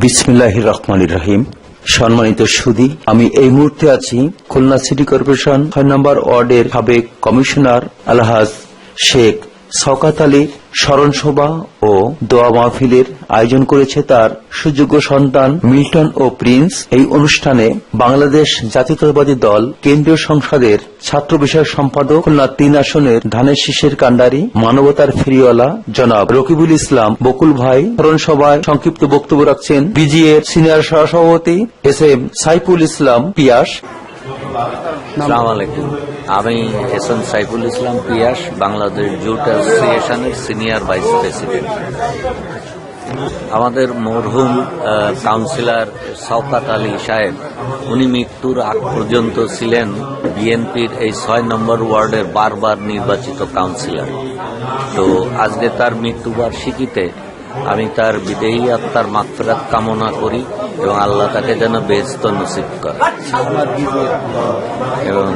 বিসমিল্লাহির রহমানির রহিম। সম্মানিত সুধী, আমি এই মুহূর্তে আছি খুলনা সিটি কর্পোরেশন ৬ নম্বর ওয়ার্ডের সাবেক কমিশনার আলহাজ শেখ শওকত আলীর স্মরণসভা ও দোয়া মাহফিলের আয়োজন করেছে তার সুযোগ্য সন্তান মিল্টন ও প্রিন্স। এই অনুষ্ঠানে বাংলাদেশ জাতীয়তাবাদী দল কেন্দ্রীয় সংসদের ছাত্র বিষয়ক সম্পাদক, খুলনা ৩ আসনের ধানের শীষের কাণ্ডারি, মানবতার ফেরিওয়ালা জনাব রকিবুল ইসলাম বকুল ভাই স্মরণসভায় সংক্ষিপ্ত বক্তব্য রাখছেন বিজিএর সিনিয়র সহসভাপতি এস এম সাইফুল ইসলাম পিয়াস। আসসালামু আলাইকুম। আমি এস এম সাইফুল ইসলাম পিয়াস, বাংলাদেশ জুট অ্যাসোসিয়েশনের সিনিয়র ভাইস প্রেসিডেন্ট। আমাদের মরহুম কাউন্সিলর শওকত আলী সাহেব, উনি মৃত্যুর আগ পর্যন্ত ছিলেন বিএনপির এই ৬ নম্বর ওয়ার্ডের বারবার নির্বাচিত কাউন্সিলর। তো আজকে তার মৃত্যুবার্ষিকীতে আমি তার বিদেহী আত্মার মাগফিরাত কামনা করি এবং আল্লাহ তাকে যেন বেহেশত নসিব করে। এবং